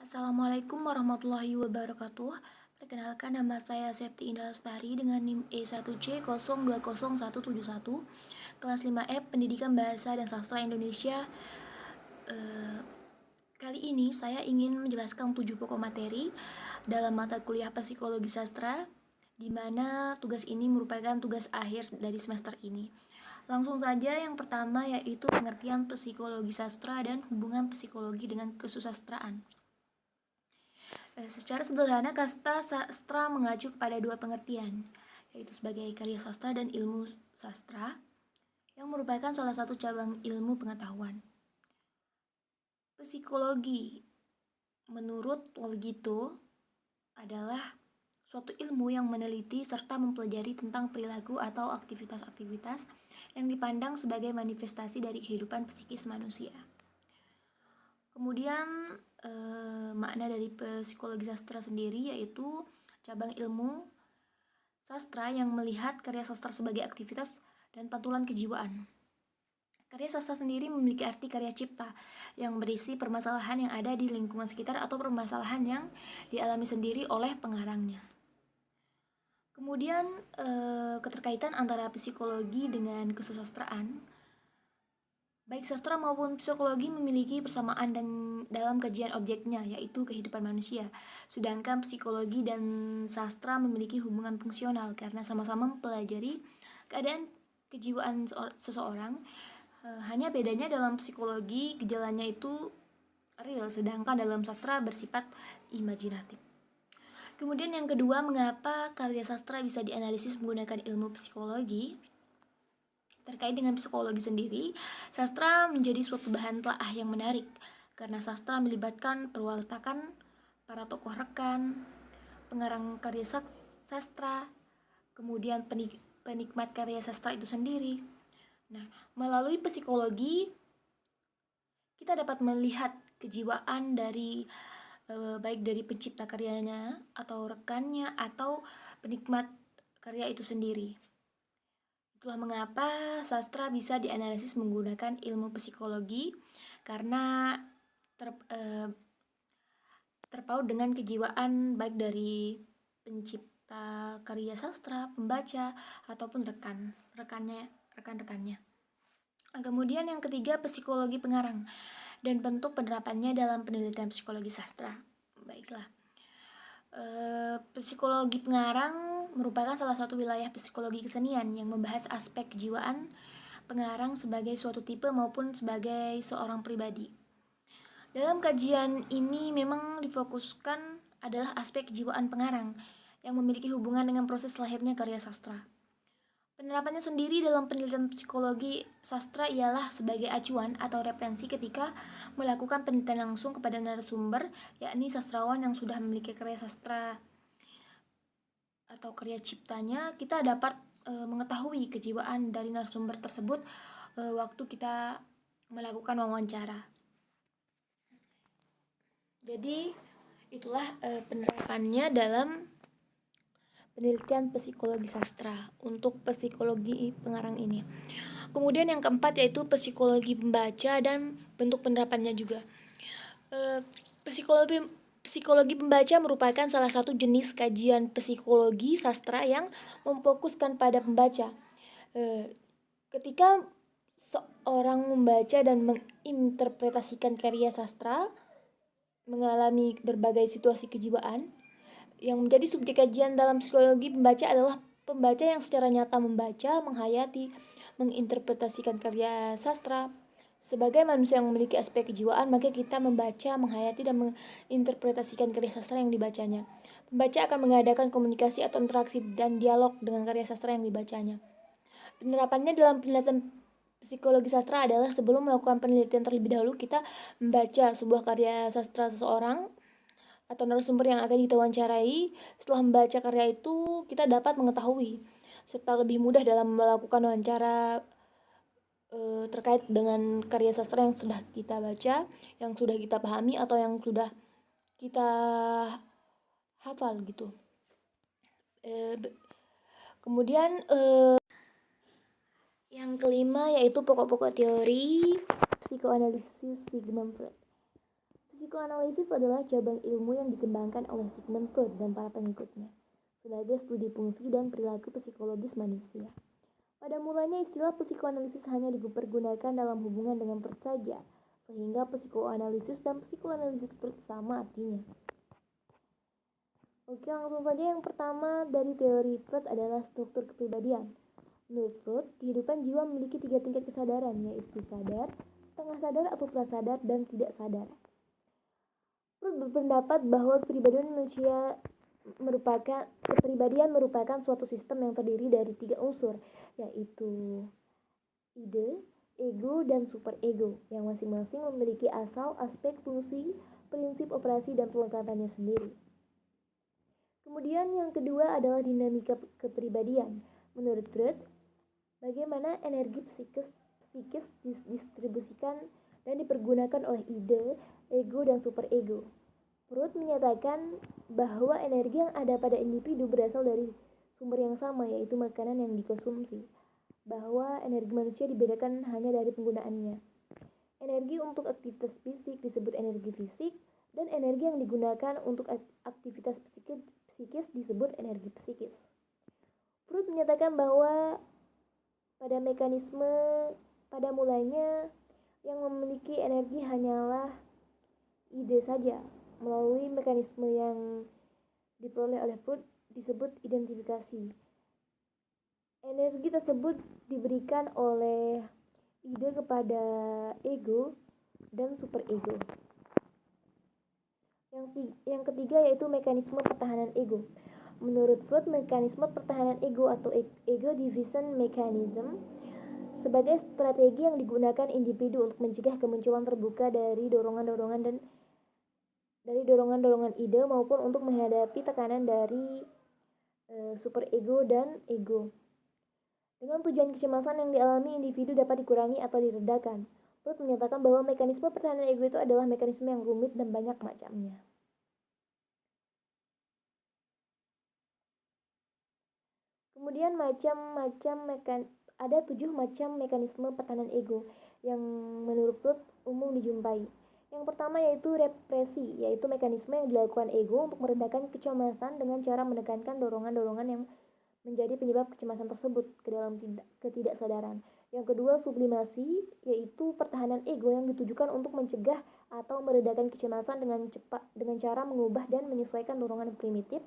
Assalamualaikum warahmatullahi wabarakatuh. Perkenalkan, nama saya Septi Indah Lestari dengan NIM E1C020171, kelas 5F Pendidikan Bahasa dan Sastra Indonesia. Kali ini saya ingin menjelaskan 7 pokok materi dalam mata kuliah Psikologi Sastra, di mana tugas ini merupakan tugas akhir dari semester ini. Langsung saja, yang pertama yaitu pengertian psikologi sastra dan hubungan psikologi dengan kesusastraan. Secara sederhana, kasta sastra mengacu kepada dua pengertian, yaitu sebagai karya sastra dan ilmu sastra, yang merupakan salah satu cabang ilmu pengetahuan. Psikologi, menurut Walgito, adalah suatu ilmu yang meneliti serta mempelajari tentang perilaku atau aktivitas-aktivitas yang dipandang sebagai manifestasi dari kehidupan psikis manusia. Kemudian makna dari psikologi sastra sendiri yaitu cabang ilmu sastra yang melihat karya sastra sebagai aktivitas dan pantulan kejiwaan. Karya sastra sendiri memiliki arti karya cipta yang berisi permasalahan yang ada di lingkungan sekitar atau permasalahan yang dialami sendiri oleh pengarangnya. Kemudian keterkaitan antara psikologi dengan kesusastraan. Baik sastra maupun psikologi memiliki persamaan dalam kajian objeknya, yaitu kehidupan manusia. Sedangkan psikologi dan sastra memiliki hubungan fungsional karena sama-sama mempelajari keadaan kejiwaan seseorang. Hanya bedanya dalam psikologi gejalanya itu real, sedangkan dalam sastra bersifat imajinatif. Kemudian yang kedua, mengapa karya sastra bisa dianalisis menggunakan ilmu psikologi? Terkait dengan psikologi sendiri, sastra menjadi suatu bahan telaah yang menarik karena sastra melibatkan perwatakan para tokoh rekan, pengarang karya sastra, kemudian penikmat karya sastra itu sendiri. Nah, melalui psikologi kita dapat melihat kejiwaan dari baik dari pencipta karyanya atau rekannya atau penikmat karya itu sendiri. Itulah mengapa sastra bisa dianalisis menggunakan ilmu psikologi karena terpaut dengan kejiwaan baik dari pencipta karya sastra, pembaca ataupun rekan-rekannya. Kemudian yang ketiga, psikologi pengarang dan bentuk penerapannya dalam penelitian psikologi sastra. Baiklah. Psikologi pengarang merupakan salah satu wilayah psikologi kesenian yang membahas aspek kejiwaan pengarang sebagai suatu tipe maupun sebagai seorang pribadi. Dalam kajian ini memang difokuskan adalah aspek kejiwaan pengarang yang memiliki hubungan dengan proses lahirnya karya sastra. Penerapannya sendiri dalam penelitian psikologi sastra ialah sebagai acuan atau referensi ketika melakukan penelitian langsung kepada narasumber, yakni sastrawan yang sudah memiliki karya sastra atau karya ciptanya. Kita dapat mengetahui kejiwaan dari narasumber tersebut waktu kita melakukan wawancara. Jadi itulah penerapannya dalam penelitian psikologi sastra untuk psikologi pengarang ini. Kemudian yang keempat yaitu psikologi pembaca dan bentuk penerapannya juga. Psikologi pembaca merupakan salah satu jenis kajian psikologi sastra yang memfokuskan pada pembaca. Ketika seorang membaca dan menginterpretasikan karya sastra, mengalami berbagai situasi kejiwaan. Yang menjadi subjek kajian dalam psikologi pembaca adalah pembaca yang secara nyata membaca, menghayati, menginterpretasikan karya sastra. Sebagai manusia yang memiliki aspek kejiwaan, maka kita membaca, menghayati, dan menginterpretasikan karya sastra yang dibacanya. Pembaca akan mengadakan komunikasi atau interaksi dan dialog dengan karya sastra yang dibacanya. Penerapannya dalam penelitian psikologi sastra adalah sebelum melakukan penelitian terlebih dahulu kita membaca sebuah karya sastra seseorang atau narasumber yang akan kita wawancarai. Setelah membaca karya itu, kita dapat mengetahui serta lebih mudah dalam melakukan wawancara terkait dengan karya sastra yang sudah kita baca, yang sudah kita pahami atau yang sudah kita hafal gitu. Kemudian yang kelima yaitu pokok-pokok teori psikoanalisis Sigmund Freud. Psikoanalisis adalah cabang ilmu yang dikembangkan oleh Sigmund Freud dan para pengikutnya sebagai studi fungsi dan perilaku psikologis manusia. Pada mulanya istilah psikoanalisis hanya dipergunakan dalam hubungan dengan Freud saja, sehingga psikoanalisis dan psikoanalisis Freud sama artinya. Oke, langsung saja. Yang pertama dari teori Freud adalah struktur kepribadian. Menurut Freud, kehidupan jiwa memiliki 3 tingkat kesadaran, yaitu sadar, setengah sadar atau prasadar, dan tidak sadar. Freud berpendapat bahwa kepribadian merupakan suatu sistem yang terdiri dari 3 unsur, yaitu ide, ego, dan superego, yang masing-masing memiliki asal, aspek, fungsi, prinsip operasi, dan pelengkapannya sendiri. Kemudian yang kedua adalah dinamika kepribadian. Menurut Freud, bagaimana energi psikis didistribusikan dan dipergunakan oleh ide, ego, dan superego. Freud menyatakan bahwa energi yang ada pada individu berasal dari sumber yang sama, yaitu makanan yang dikonsumsi. Bahwa energi manusia dibedakan hanya dari penggunaannya. Energi untuk aktivitas fisik disebut energi fisik, dan energi yang digunakan untuk aktivitas psikis disebut energi psikis. Freud menyatakan bahwa pada mulanya yang memiliki energi hanyalah ide saja. Melalui mekanisme yang diperoleh oleh Freud disebut identifikasi. Energi tersebut diberikan oleh ide kepada ego dan superego. Yang ketiga yaitu mekanisme pertahanan ego. Menurut Freud, mekanisme pertahanan ego atau ego division mechanism sebagai strategi yang digunakan individu untuk mencegah kemunculan terbuka dari dorongan-dorongan ide maupun untuk menghadapi tekanan dari superego dan ego. Dengan tujuan kecemasan yang dialami individu dapat dikurangi atau diredakan. Freud menyatakan bahwa mekanisme pertahanan ego itu adalah mekanisme yang rumit dan banyak macamnya. Kemudian ada 7 macam mekanisme pertahanan ego yang menurut Freud umum dijumpai. Yang pertama yaitu represi, yaitu mekanisme yang dilakukan ego untuk meredakan kecemasan dengan cara menekankan dorongan-dorongan yang menjadi penyebab kecemasan tersebut ke dalam ketidaksadaran. Yang kedua, sublimasi, yaitu pertahanan ego yang ditujukan untuk mencegah atau meredakan kecemasan dengan cara mengubah dan menyesuaikan dorongan primitif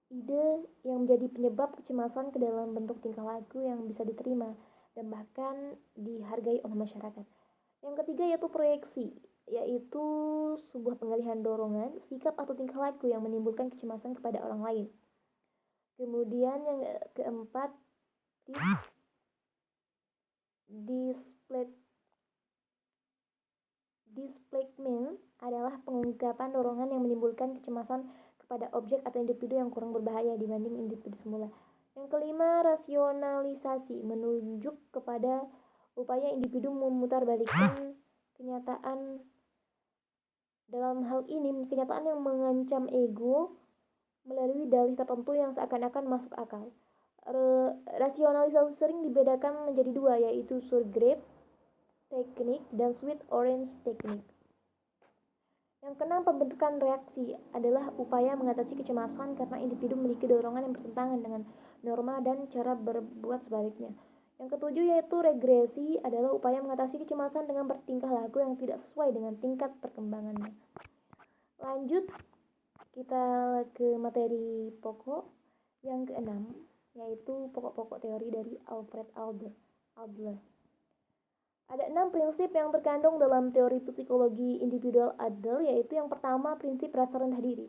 ide yang menjadi penyebab kecemasan ke dalam bentuk tingkah laku yang bisa diterima dan bahkan dihargai oleh masyarakat. Yang ketiga yaitu proyeksi, yaitu sebuah pengalihan dorongan, sikap atau tingkah laku yang menimbulkan kecemasan kepada orang lain. Kemudian yang keempat, displacement adalah pengungkapan dorongan yang menimbulkan kecemasan kepada objek atau individu yang kurang berbahaya dibanding individu semula. Yang kelima, rasionalisasi, menunjuk kepada upaya individu memutarbalikkan kenyataan. Dalam hal ini, kenyataan yang mengancam ego melalui dalih tertentu yang seakan-akan masuk akal. Rasionalisasi sering dibedakan menjadi 2, yaitu sour grape teknik dan sweet orange teknik. Yang keenam, pembentukan reaksi adalah upaya mengatasi kecemasan karena individu memiliki dorongan yang bertentangan dengan norma dan cara berbuat sebaliknya. Yang ketujuh yaitu regresi adalah upaya mengatasi kecemasan dengan bertingkah laku yang tidak sesuai dengan tingkat perkembangannya. Lanjut, kita ke materi pokok yang keenam, yaitu pokok-pokok teori dari Alfred Adler. Ada 6 prinsip yang terkandung dalam teori psikologi individual Adler, yaitu yang pertama, prinsip rasa rendah diri.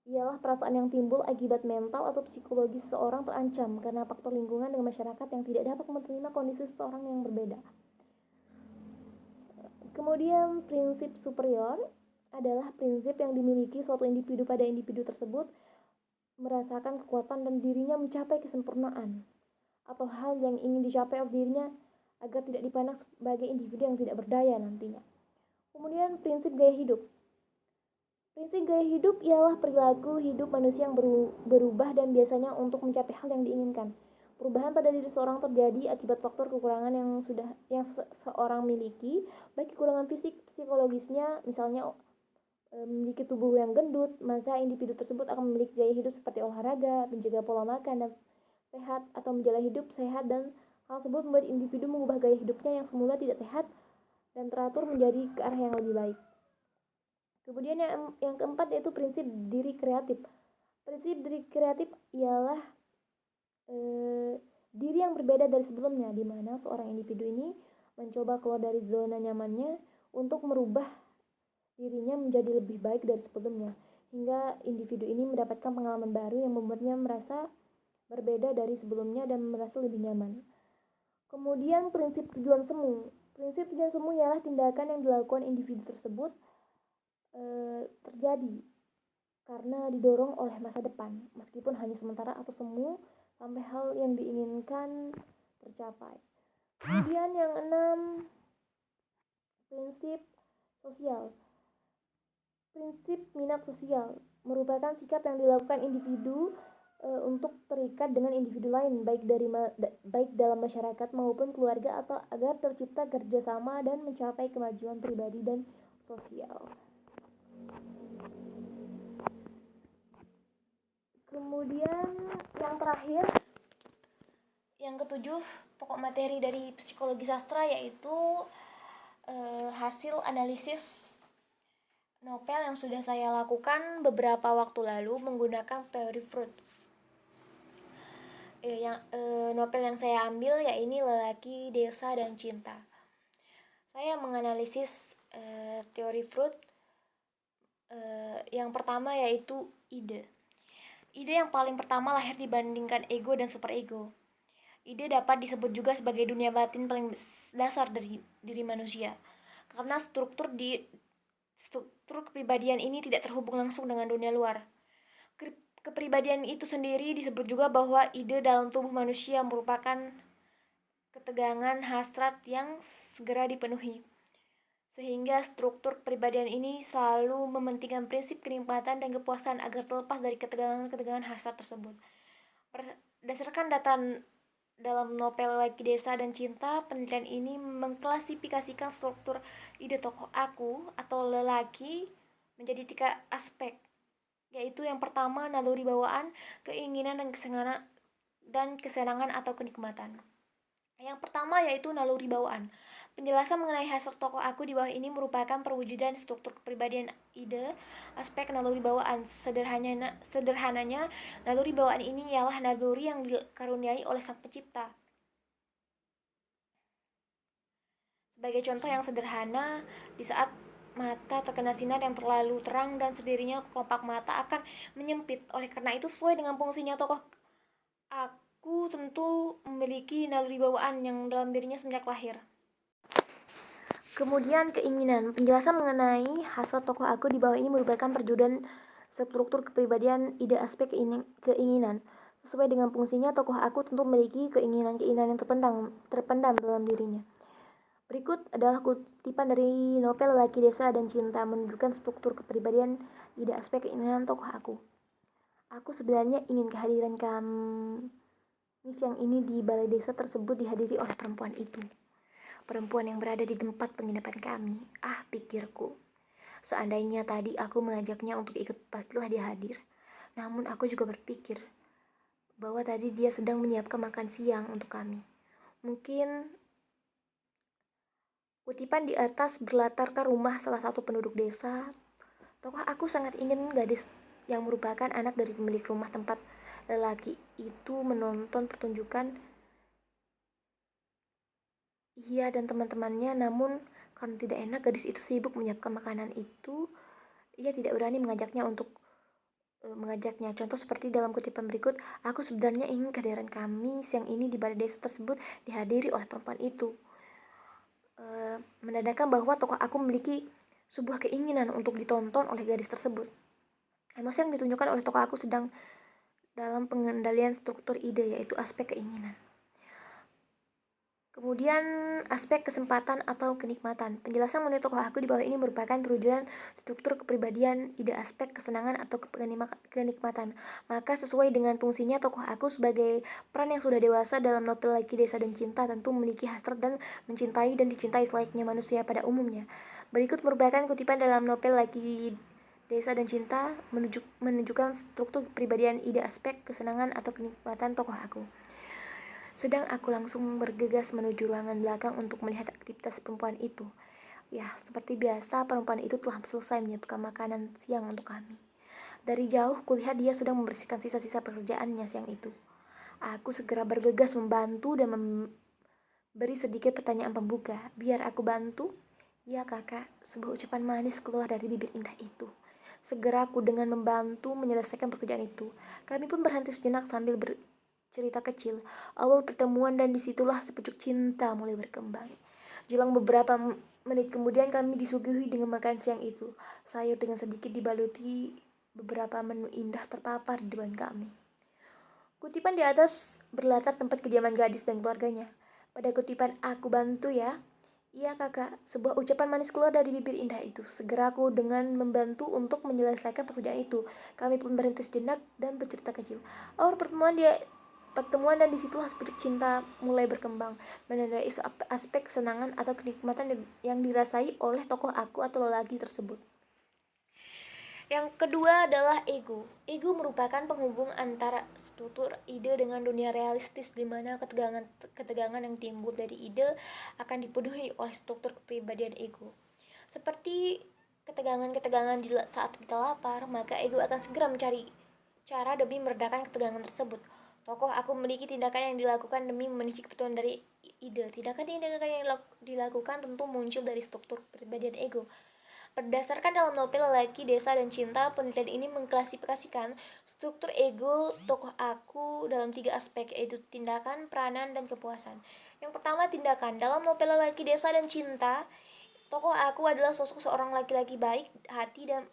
Ialah perasaan yang timbul akibat mental atau psikologi seseorang terancam karena faktor lingkungan dan masyarakat yang tidak dapat menerima kondisi seseorang yang berbeda. Kemudian prinsip superior adalah prinsip yang dimiliki suatu individu pada individu tersebut merasakan kekuatan dan dirinya mencapai kesempurnaan atau hal yang ingin dicapai oleh dirinya agar tidak dipandang sebagai individu yang tidak berdaya nantinya. Kemudian prinsip gaya hidup. Prinsip gaya hidup ialah perilaku hidup manusia yang berubah dan biasanya untuk mencapai hal yang diinginkan. Perubahan pada diri seorang terjadi akibat faktor kekurangan yang seorang miliki, baik kekurangan fisik, psikologisnya, misalnya memiliki tubuh yang gendut, maka individu tersebut akan memiliki gaya hidup seperti olahraga, menjaga pola makan dan sehat, atau menjalani hidup sehat, dan hal tersebut membuat individu mengubah gaya hidupnya yang semula tidak sehat dan teratur menjadi ke arah yang lebih baik. Kemudian yang keempat yaitu prinsip diri kreatif. Prinsip diri kreatif ialah diri yang berbeda dari sebelumnya, di mana seorang individu ini mencoba keluar dari zona nyamannya untuk merubah dirinya menjadi lebih baik dari sebelumnya, hingga individu ini mendapatkan pengalaman baru yang membuatnya merasa berbeda dari sebelumnya dan merasa lebih nyaman. Kemudian prinsip tujuan semu. Prinsip tujuan semu ialah tindakan yang dilakukan individu tersebut terjadi karena didorong oleh masa depan, meskipun hanya sementara atau semu, sampai hal yang diinginkan tercapai. Kemudian yang enam, prinsip sosial. Prinsip minat sosial merupakan sikap yang dilakukan individu untuk terikat dengan individu lain, baik dalam masyarakat maupun keluarga, atau agar tercipta kerjasama dan mencapai kemajuan pribadi dan sosial. Kemudian yang terakhir, yang ketujuh, pokok materi dari psikologi sastra yaitu hasil analisis novel yang sudah saya lakukan beberapa waktu lalu menggunakan teori Freud. Novel yang saya ambil yaitu Lelaki, Desa, dan Cinta. Saya menganalisis teori Freud. Yang pertama yaitu ide. Ide yang paling pertama lahir dibandingkan ego dan superego. Ide dapat disebut juga sebagai dunia batin paling dasar dari diri manusia, karena struktur kepribadian ini tidak terhubung langsung dengan dunia luar. Kepribadian itu sendiri disebut juga bahwa ide dalam tubuh manusia merupakan ketegangan hasrat yang segera dipenuhi, sehingga struktur kepribadian ini selalu mementingkan prinsip kenikmatan dan kepuasan agar terlepas dari ketegangan hasrat tersebut. Berdasarkan data dalam novel Lelaki, Desa, dan Cinta, penelitian ini mengklasifikasikan struktur ide tokoh aku atau lelaki menjadi 3 aspek, yaitu yang pertama naluri bawaan, keinginan dan kesenangan atau kenikmatan. Yang pertama yaitu naluri bawaan. Penjelasan mengenai hasrat tokoh aku di bawah ini merupakan perwujudan struktur kepribadian ide aspek naluri bawaan. Sederhananya, naluri bawaan ini ialah naluri yang dikaruniai oleh Sang Pencipta. Sebagai contoh yang sederhana, di saat mata terkena sinar yang terlalu terang dan sendirinya kelopak mata akan menyempit. Oleh karena itu, sesuai dengan fungsinya tokoh aku tentu memiliki naluri bawaan yang dalam dirinya semenjak lahir. Kemudian keinginan. Penjelasan mengenai hasrat tokoh aku di bawah ini merupakan perwujudan struktur kepribadian ide aspek keinginan. Sesuai dengan fungsinya, tokoh aku tentu memiliki keinginan-keinginan yang terpendam dalam dirinya. Berikut adalah kutipan dari novel Lelaki, Desa, dan Cinta menunjukkan struktur kepribadian ide aspek keinginan tokoh aku. Aku sebenarnya ingin kehadiran kami siang ini di balai desa tersebut dihadiri oleh perempuan itu. Perempuan yang berada di tempat penginapan kami. Pikirku. Seandainya tadi aku mengajaknya untuk ikut, pastilah dia hadir. Namun aku juga berpikir bahwa tadi dia sedang menyiapkan makan siang untuk kami. Mungkin kutipan di atas berlatarkan rumah salah satu penduduk desa. Tokoh aku sangat ingin gadis yang merupakan anak dari pemilik rumah tempat lelaki itu menonton pertunjukan ia dan teman-temannya, namun karena tidak enak gadis itu sibuk menyiapkan makanan itu, ia tidak berani mengajaknya. Contoh seperti dalam kutipan berikut, aku sebenarnya ingin kehadiran kami siang ini di balai desa tersebut dihadiri oleh perempuan itu. Menandakan bahwa tokoh aku memiliki sebuah keinginan untuk ditonton oleh gadis tersebut. Emosi yang ditunjukkan oleh tokoh aku sedang dalam pengendalian struktur ide, yaitu aspek keinginan. Kemudian aspek kesempatan atau kenikmatan. Penjelasan mengenai tokoh aku di bawah ini merupakan perwujudan struktur kepribadian ide aspek kesenangan atau kenikmatan. Maka sesuai dengan fungsinya, tokoh aku sebagai peran yang sudah dewasa dalam novel Lelaki, Desa, dan Cinta tentu memiliki hasrat dan mencintai dan dicintai selayaknya manusia pada umumnya. Berikut merupakan kutipan dalam novel Lelaki, Desa dan Cinta menunjukkan struktur kepribadian, ide, aspek, kesenangan atau kenikmatan tokoh aku. Sedang aku langsung bergegas menuju ruangan belakang untuk melihat aktivitas perempuan itu. Ya, seperti biasa perempuan itu telah selesai menyiapkan makanan siang untuk kami. Dari jauh kulihat dia sedang membersihkan sisa-sisa pekerjaannya siang itu. Aku segera bergegas membantu dan memberi sedikit pertanyaan pembuka. Biar aku bantu? Ya kakak, sebuah ucapan manis keluar dari bibir indah itu. Segera aku dengan membantu menyelesaikan pekerjaan itu. Kami pun berhenti sejenak sambil bercerita kecil. Awal pertemuan dan disitulah sepucuk cinta mulai berkembang. Jelang beberapa menit kemudian kami disuguhi dengan makan siang itu. Sayur dengan sedikit dibaluti beberapa menu indah terpapar di depan kami. Kutipan di atas berlatar tempat kediaman gadis dan keluarganya. Pada kutipan aku bantu ya. Iya kakak, sebuah ucapan manis keluar dari bibir indah itu. Segera aku dengan membantu untuk menyelesaikan pekerjaan itu. Kami pun berhenti sejenak dan bercerita kecil. Awal pertemuan dan disitulah sepucuk cinta mulai berkembang, menandai aspek kesenangan atau kenikmatan yang dirasai oleh tokoh aku atau lelaki tersebut. Yang kedua adalah ego. Ego merupakan penghubung antara struktur ide dengan dunia realistis, di mana ketegangan yang timbul dari ide akan dipenuhi oleh struktur kepribadian ego. Seperti ketegangan-ketegangan saat kita lapar, maka ego akan segera mencari cara demi meredakan ketegangan tersebut. Tokoh aku memiliki tindakan yang dilakukan demi memenuhi kebutuhan dari ide. Tindakan-tindakan yang dilakukan tentu muncul dari struktur kepribadian ego. Berdasarkan dalam novel Lelaki, Desa, dan Cinta, penelitian ini mengklasifikasikan struktur ego tokoh aku dalam 3 aspek, yaitu tindakan, peranan, dan kepuasan. Yang pertama, tindakan. Dalam novel Lelaki, Desa, dan Cinta, tokoh aku adalah sosok seorang laki-laki baik hati dan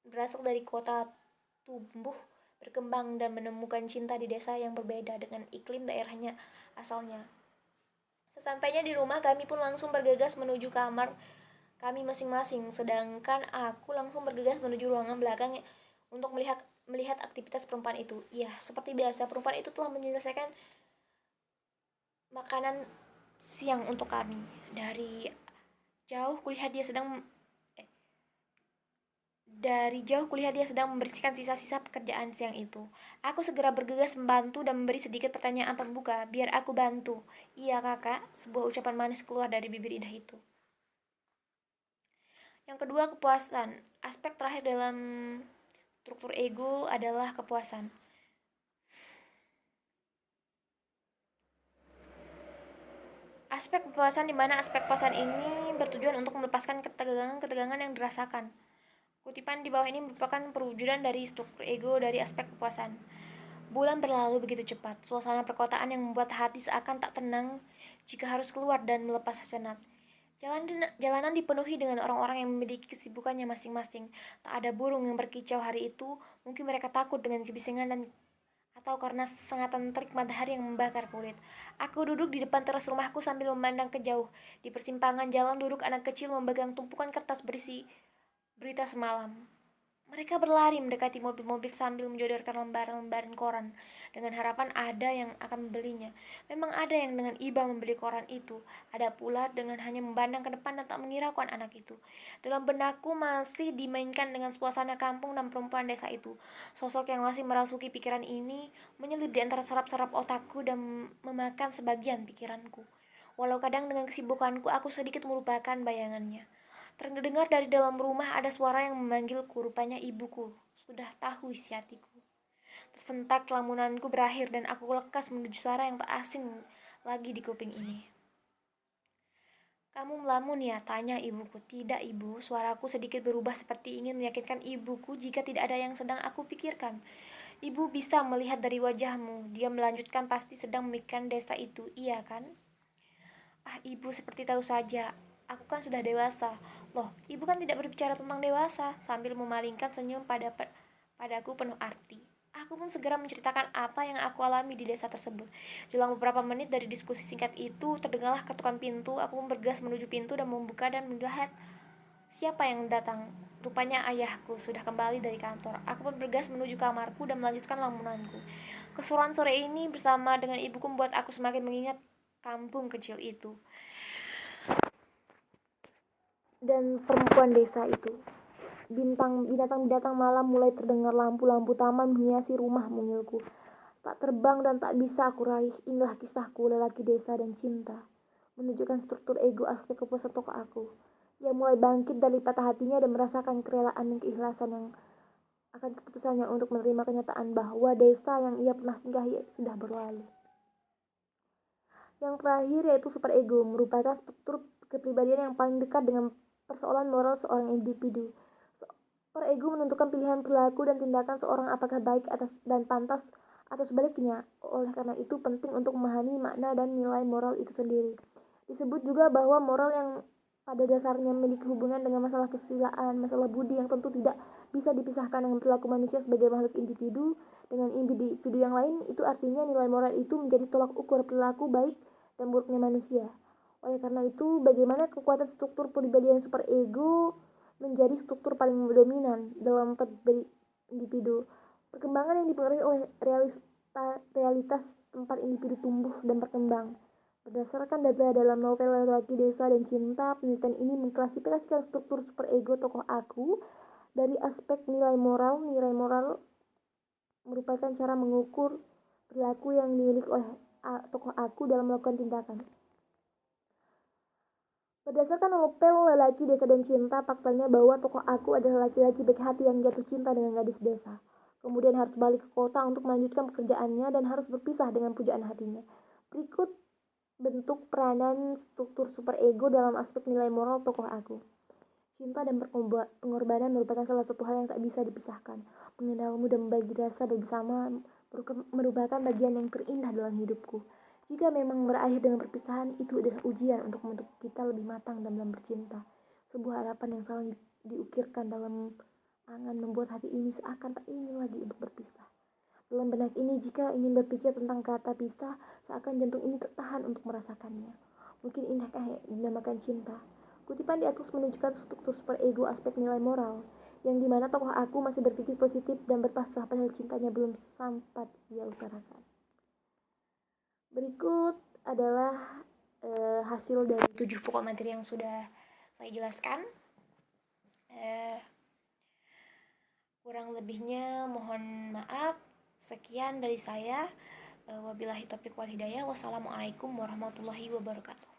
berasal dari kota, tumbuh, berkembang, dan menemukan cinta di desa yang berbeda dengan iklim daerahnya asalnya. Sesampainya di rumah, kami pun langsung bergegas menuju kamar kami masing-masing, sedangkan aku langsung bergegas menuju ruangan belakang untuk melihat aktivitas perempuan itu. Ya, seperti biasa, perempuan itu telah menyelesaikan makanan siang untuk kami. Dari jauh kulihat dia sedang membersihkan sisa-sisa pekerjaan siang itu. Aku segera bergegas membantu dan memberi sedikit pertanyaan pembuka. Biar aku bantu. Iya kakak, sebuah ucapan manis keluar dari bibir indah itu. Yang kedua, kepuasan. Aspek terakhir dalam struktur ego adalah kepuasan. Aspek kepuasan, di mana aspek kepuasan ini bertujuan untuk melepaskan ketegangan-ketegangan yang dirasakan. Kutipan di bawah ini merupakan perwujudan dari struktur ego dari aspek kepuasan. Bulan berlalu begitu cepat, suasana perkotaan yang membuat hati seakan tak tenang jika harus keluar dan melepas penat. Jalanan dipenuhi dengan orang-orang yang memiliki kesibukannya masing-masing. Tak ada burung yang berkicau hari itu, mungkin mereka takut dengan kebisingan atau karena sengatan terik matahari yang membakar kulit. Aku duduk di depan teras rumahku sambil memandang ke jauh. Di persimpangan jalan duduk anak kecil memegang tumpukan kertas berisi berita semalam. Mereka berlari mendekati mobil-mobil sambil menjodorkan lembaran-lembaran koran dengan harapan ada yang akan membelinya. Memang ada yang dengan iba membeli koran itu. Ada pula dengan hanya memandang ke depan dan tak menghiraukan anak itu. Dalam benakku masih dimainkan dengan suasana kampung dan perempuan desa itu. Sosok yang masih merasuki pikiran ini menyelip di antara sarap-sarap otakku dan memakan sebagian pikiranku. Walau kadang dengan kesibukanku aku sedikit melupakan bayangannya. Terdengar dari dalam rumah ada suara yang memanggilku, rupanya ibuku. Sudah tahu isi hatiku. Tersentak lamunanku berakhir dan aku lekas menuju suara yang tak asing lagi di kuping ini. Kamu melamun ya? Tanya ibuku. Tidak ibu, suaraku sedikit berubah seperti ingin meyakinkan ibuku jika tidak ada yang sedang aku pikirkan. Ibu bisa melihat dari wajahmu. Dia melanjutkan, pasti sedang memikirkan desa itu, iya kan? Ah ibu, seperti tahu saja. Aku kan sudah dewasa. Loh, ibu kan tidak berbicara tentang dewasa. Sambil memalingkan senyum padaku penuh arti. Aku pun segera menceritakan apa yang aku alami di desa tersebut. Jelang beberapa menit dari diskusi singkat itu, terdengarlah ketukan pintu. Aku pun bergegas menuju pintu dan membuka dan melihat siapa yang datang. Rupanya ayahku sudah kembali dari kantor. Aku pun bergegas menuju kamarku dan melanjutkan lamunanku. Keseruan sore ini bersama dengan ibuku membuat aku semakin mengingat kampung kecil itu dan perempuan desa itu. Binatang-binatang malam mulai terdengar, lampu-lampu taman menghiasi rumah mungilku. Tak terbang dan tak bisa aku raih. Inilah kisahku, lelaki desa dan cinta. Menunjukkan struktur ego aspek kepuasan tokoh aku. Ia mulai bangkit dari patah hatinya dan merasakan kerelaan dan keikhlasan yang akan keputusannya untuk menerima kenyataan bahwa desa yang ia pernah singgahi sudah berlalu. Yang terakhir yaitu superego, merupakan struktur kepribadian yang paling dekat dengan persoalan moral seorang individu. Superego menentukan pilihan perilaku dan tindakan seorang apakah baik dan pantas atau sebaliknya. Oleh karena itu penting untuk memahami makna dan nilai moral itu sendiri. Disebut juga bahwa moral yang pada dasarnya memiliki hubungan dengan masalah kesusilaan, masalah budi yang tentu tidak bisa dipisahkan dengan perilaku manusia sebagai makhluk individu dengan individu yang lain. Itu artinya nilai moral itu menjadi tolak ukur perilaku baik dan buruknya manusia. Oleh karena itu, bagaimana kekuatan struktur pribadian superego menjadi struktur paling dominan dalam individu. Perkembangan yang dipengaruhi oleh realitas tempat individu tumbuh dan berkembang. Berdasarkan data dalam novel Lelaki Desa dan Cinta, penelitian ini mengklasifikasikan struktur superego tokoh aku dari aspek nilai moral. Nilai moral merupakan cara mengukur perilaku yang dimiliki oleh tokoh aku dalam melakukan tindakan. Berdasarkan novel Lelaki Desa dan Cinta, faktanya bahwa tokoh aku adalah laki-laki baik hati yang jatuh cinta dengan gadis desa. Kemudian harus balik ke kota untuk melanjutkan pekerjaannya dan harus berpisah dengan pujaan hatinya. Berikut bentuk peranan struktur superego dalam aspek nilai moral tokoh aku. Cinta dan pengorbanan merupakan salah satu hal yang tak bisa dipisahkan. Mengenalmu dan membagi rasa bersama merupakan bagian yang terindah dalam hidupku. Jika memang berakhir dengan perpisahan, itu adalah ujian untuk membentuk kita lebih matang dalam bercinta. Sebuah harapan yang saling diukirkan dalam angan membuat hati ini seakan tak ingin lagi untuk berpisah. Dalam benak ini, jika ingin berpikir tentang kata pisah, seakan jantung ini tertahan untuk merasakannya. Mungkin indahkah yang dinamakan cinta. Kutipan di atas menunjukkan struktur superego aspek nilai moral, yang dimana tokoh aku masih berpikir positif dan berpasrah padahal cintanya belum sempat ia utarakan. Berikut adalah hasil dari 7 pokok materi yang sudah saya jelaskan. Kurang lebihnya mohon maaf. Sekian dari saya. Wabillahi taufiq wal hidayah. Wassalamualaikum warahmatullahi wabarakatuh.